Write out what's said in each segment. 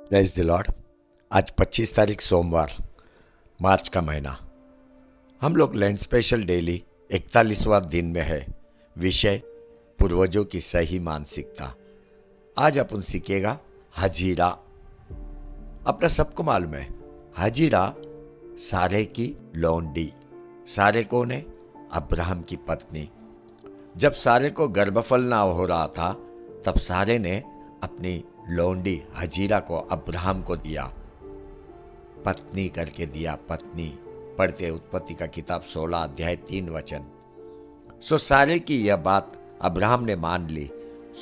Praise the Lord. आज 25 तारीख सोमवार, मार्च का महीना। हम लोग लैंड स्पेशल डेली 41वां दिन में है। विषय पूर्वजों की सही मानसिकता। आज अपन सीखेगा हजीरा। अपना सबको मालूम है, हजीरा सारे की लौंडी। सारे कौन है? अब्राहम की पत्नी। जब सारे को गर्भफल ना हो रहा था, तब सारे ने अपनी लौंडी हजीरा को अब्राहम को दिया। पत्नी करके दिया, पत्नी। पढ़ते उत्पत्ति का किताब 16 अध्याय 3 वचन। सो सारे की यह बात अब्राहम ने मान ली।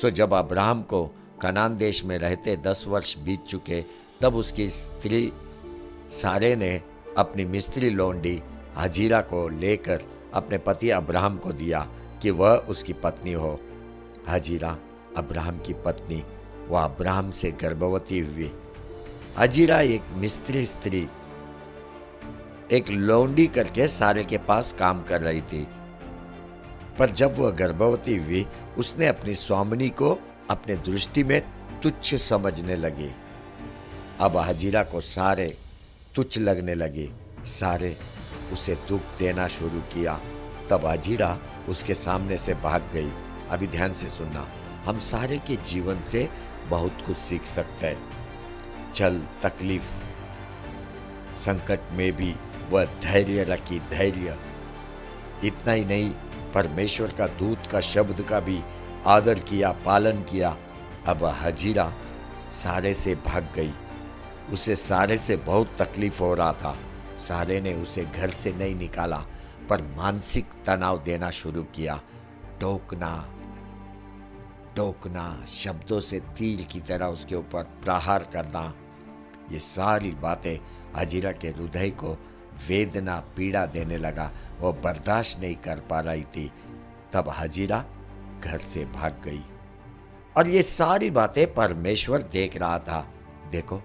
सो जब अब्राहम को कनान देश में रहते 10 वर्ष बीत चुके, तब उसकी स्त्री सारे ने अपनी मिस्त्री लौंडी हजीरा को लेकर अपने पति अब्राहम को दिया कि वह उसकी पत्नी हो। हजीरा अब्राहम की पत्नी, वह अब्राहम से गर्भवती हुई। हजीरा एक मिस्त्री स्त्री, एक लौंडी करके सारे के पास काम कर रही थी। पर जब वह गर्भवती हुई, उसने अपनी स्वामिनी को अपने दृष्टि में तुच्छ समझने लगी। अब हजीरा को सारे तुच्छ लगने लगी। सारे उसे दुख देना शुरू किया। तब हजीरा उसके सामने से भाग गई। अभी ध्यान से सुनना, हम सारे के जीवन से बहुत कुछ सीख सकते हैं। चल तकलीफ संकट में भी वह धैर्य रखी, धैर्य। इतना ही नहीं, परमेश्वर का दूत का शब्द का भी आदर किया, पालन किया। अब हजीरा सारे से भाग गई। उसे सारे से बहुत तकलीफ हो रहा था। सारे ने उसे घर से नहीं निकाला, पर मानसिक तनाव देना शुरू किया। टोकना टोकना, शब्दों से तीर की तरह उसके ऊपर प्रहार करना, ये सारी बातें हजीरा के हृदय को वेदना, पीड़ा देने लगा। वो बर्दाश्त नहीं कर पा रही थी। तब हजीरा घर से भाग गई। और ये सारी बातें परमेश्वर देख रहा था। देखो,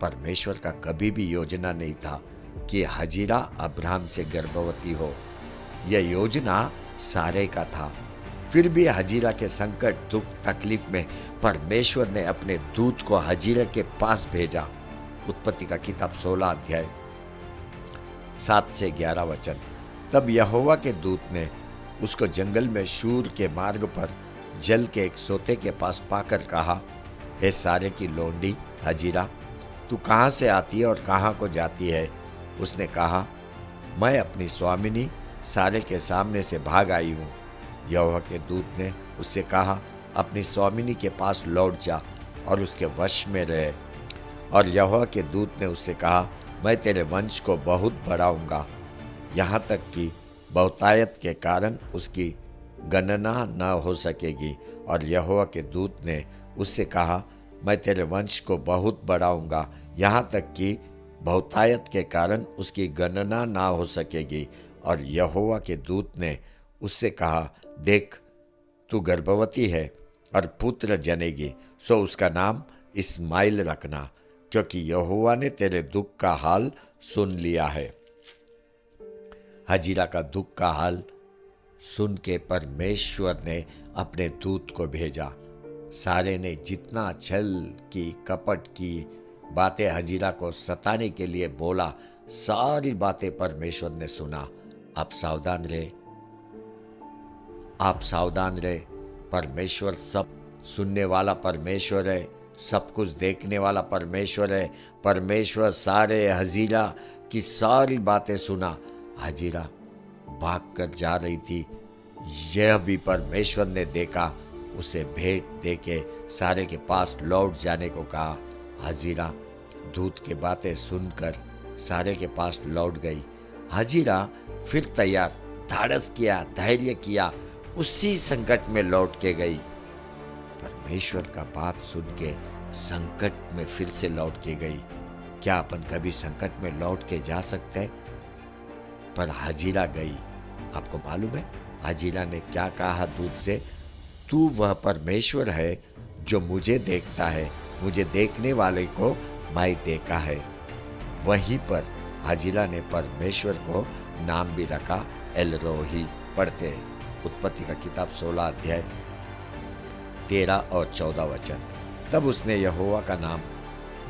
परमेश्वर का कभी भी योजना नहीं था कि हजीरा अब्राहम से गर्भवती हो। यह योजना सारे का था। फिर भी हजीरा के संकट, दुख, तकलीफ में परमेश्वर ने अपने दूत को हजीरा के पास भेजा। उत्पत्ति का किताब 16 अध्याय 7 से 11 वचन। तब यहोवा के दूत ने उसको जंगल में शूर के मार्ग पर जल के एक सोते के पास पाकर कहा, हे सारे की लौंडी हजीरा, तू कहाँ से आती है और कहाँ को जाती है? उसने कहा, मैं अपनी स्वामिनी सारे के सामने से भाग आई हूँ। यहोवा के दूत ने उससे कहा, अपनी स्वामिनी के पास लौट जा और उसके वश में रहे। और यहोवा के दूत ने उससे कहा, मैं तेरे वंश को बहुत बढ़ाऊंगा, यहाँ तक कि बहुतायत के कारण उसकी गणना न हो सकेगी। और यहोवा के दूत ने उससे कहा, मैं तेरे वंश को बहुत बढ़ाऊंगा, यहाँ तक कि बहुतायत के कारण उसकी गणना ना हो सकेगी। और यहोवा के दूत ने उससे कहा, देख, तू गर्भवती है और पुत्र जनेगी, सो उसका नाम इस्माइल रखना, क्योंकि यहोवा ने तेरे दुख का हाल सुन लिया है। हजीरा का दुख का हाल सुन के परमेश्वर ने अपने दूत को भेजा। सारे ने जितना छल की, कपट की बातें हजीरा को सताने के लिए बोला, सारी बातें परमेश्वर ने सुना। आप सावधान रहे, आप सावधान रहे। परमेश्वर सब सुनने वाला परमेश्वर है, सब कुछ देखने वाला परमेश्वर है। परमेश्वर सारे हजीरा की सारी बातें सुना। हजीरा भाग कर जा रही थी, यह भी परमेश्वर ने देखा। उसे भेंट देके सारे के पास लौट जाने को कहा। हजीरा दूत की बातें सुनकर सारे के पास लौट गई। हजीरा फिर तैयार, धाड़स किया, धैर्य किया, उसी संकट में लौट के गई। परमेश्वर का बात सुन के संकट में फिर से लौट के गई। क्या अपन कभी संकट में लौट के जा सकते हैं? पर हजीरा गई। आपको मालूम है हजीरा ने क्या कहा दूत से? तू वह परमेश्वर है जो मुझे देखता है, मुझे देखने वाले को मैं देखा है। वहीं पर हजीरा ने परमेश्वर को नाम भी रखा एलरोही। पढ़ते उत्पत्ति का किताब 16 अध्याय 13 और 14 वचन। तब उसने यहोवा का नाम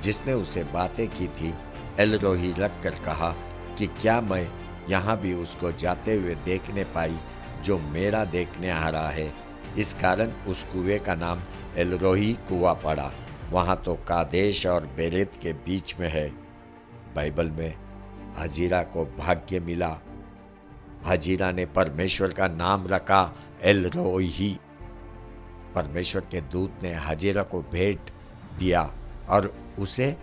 जिसने उसे बातें की थी, एलरोही रख कर कहा कि क्या मैं यहाँ भी उसको जाते हुए देखने पाई जो मेरा देखने आ रहा है। इस कारण उस कुएं का नाम एलरोही कुआं पड़ा। वहाँ तो कादेश और बेरेत के बीच में है। बाइबल में हजीरा को भाग्य मिला। हजीरा ने परमेश्वर का नाम रखा एलरोही। परमेश्वर के दूत ने हजीरा को भेंट दिया और उसे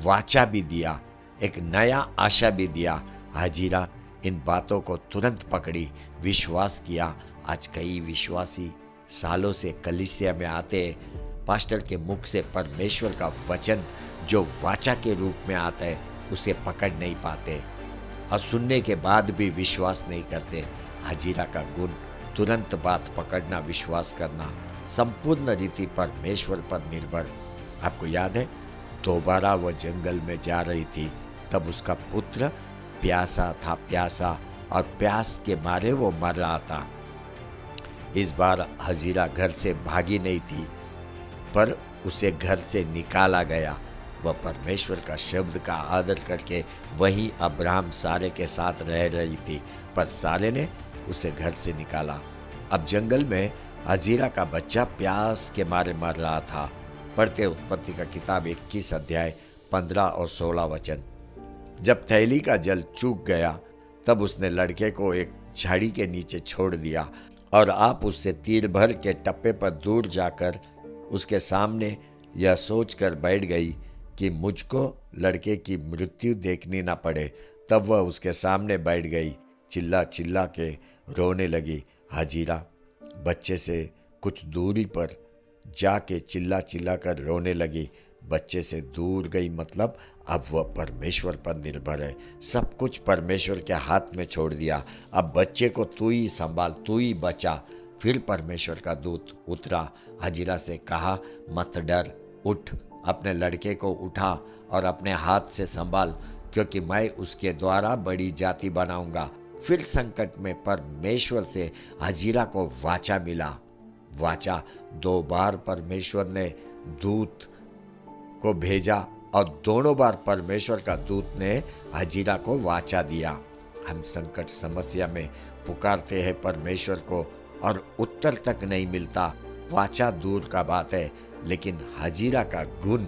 वाचा भी दिया, एक नया आशा भी दिया। हजीरा इन बातों को तुरंत पकड़ी, विश्वास किया। आज कई विश्वासी सालों से कलीसिया में आते, पास्टर के मुख से परमेश्वर का वचन जो वाचा के रूप में आता है उसे पकड़ नहीं पाते और सुनने के बाद भी विश्वास नहीं करते। हजीरा का गुण तुरंत बात पकड़ना, विश्वास करना, संपूर्ण रीति परमेश्वर पर निर्भर। आपको याद है, दोबारा वह जंगल में जा रही थी, तब उसका पुत्र प्यासा था, प्यासा, और प्यास के मारे वो मर रहा था। इस बार हजीरा घर से भागी नहीं थी, पर उसे घर से निकाला गया। वह परमेश्वर का शब्द का आदर करके वहीं अब्राहम सारे के साथ रह रही थी, पर सारे ने उसे घर से निकाला। अब जंगल में हजीरा का बच्चा प्यास के मारे मर रहा था। पढ़ते उत्पत्ति का किताब 21 अध्याय 15 और 16 वचन। जब थैली का जल चूक गया, तब उसने लड़के को एक झाड़ी के नीचे छोड़ दिया और आप उससे तीर भर के टप्पे पर दूर जाकर उसके सामने यह सोचकर बैठ गई कि मुझको लड़के की मृत्यु देखनी ना पड़े। तब वह उसके सामने बैठ गई, चिल्ला चिल्ला के रोने लगी। हजीरा बच्चे से कुछ दूरी पर जाके चिल्ला चिल्ला कर रोने लगी। बच्चे से दूर गई मतलब अब वह परमेश्वर पर निर्भर है, सब कुछ परमेश्वर के हाथ में छोड़ दिया। अब बच्चे को तू ही संभाल, तू ही बचा। फिर परमेश्वर का दूत उतरा, हजीरा से कहा, मत डर, उठ, अपने लड़के को उठा और अपने हाथ से संभाल, क्योंकि मैं उसके द्वारा बड़ी जाति बनाऊंगा। फिर संकट में परमेश्वर से हजीरा को वाचा मिला। वाचा 2 बार परमेश्वर ने दूत को भेजा और दोनों बार परमेश्वर का दूत ने हजीरा को वाचा दिया। हम संकट समस्या में पुकारते हैं परमेश्वर को और उत्तर तक नहीं मिलता। वाचा दूर का बात है, लेकिन हजीरा का गुण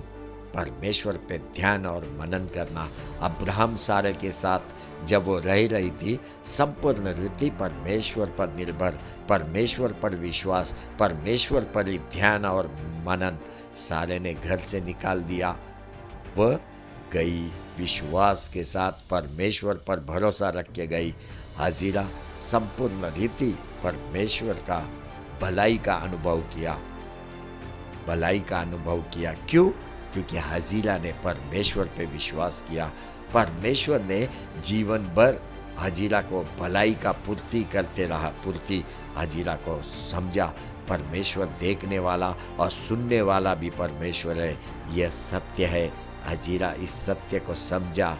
परमेश्वर पे ध्यान और मनन करना। अब्राहम सारे के साथ जब वो रह रही थी, संपूर्ण रीति परमेश्वर पर निर्भर, परमेश्वर पर विश्वास, परमेश्वर पर ही ध्यान और मनन। सारे ने घर से निकाल दिया। वह गई विश्वास के साथ, परमेश्वर पर भरोसा रख के गई। हजीरा संपूर्ण रीति परमेश्वर का भलाई का अनुभव किया, भलाई का अनुभव किया। क्यों? क्योंकि हजीरा ने परमेश्वर पे विश्वास किया। परमेश्वर ने जीवन भर हजीरा को भलाई का पूर्ति करते रहा, पूर्ति। हजीरा को समझा परमेश्वर देखने वाला और सुनने वाला भी परमेश्वर है, यह सत्य है। हजीरा इस सत्य को समझा।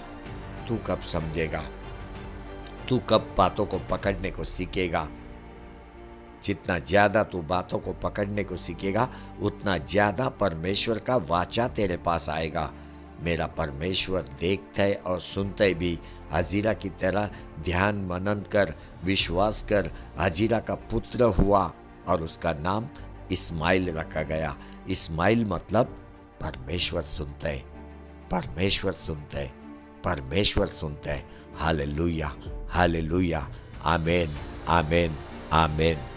तू कब समझेगा? तू कब बातों को पकड़ने को सीखेगा? जितना ज्यादा तू बातों को पकड़ने को सीखेगा, उतना ज्यादा परमेश्वर का वाचा तेरे पास आएगा। मेरा परमेश्वर देखता है और सुनता है भी। हजीरा की तरह ध्यान मनन कर, विश्वास कर। हजीरा का पुत्र हुआ और उसका नाम इस्माइल रखा गया। इस्माइल मतलब परमेश्वर सुनता है, परमेश्वर सुनता है, परमेश्वर सुनता है। हालेलुया, हालेलुया, आमीन, आमीन, आमीन।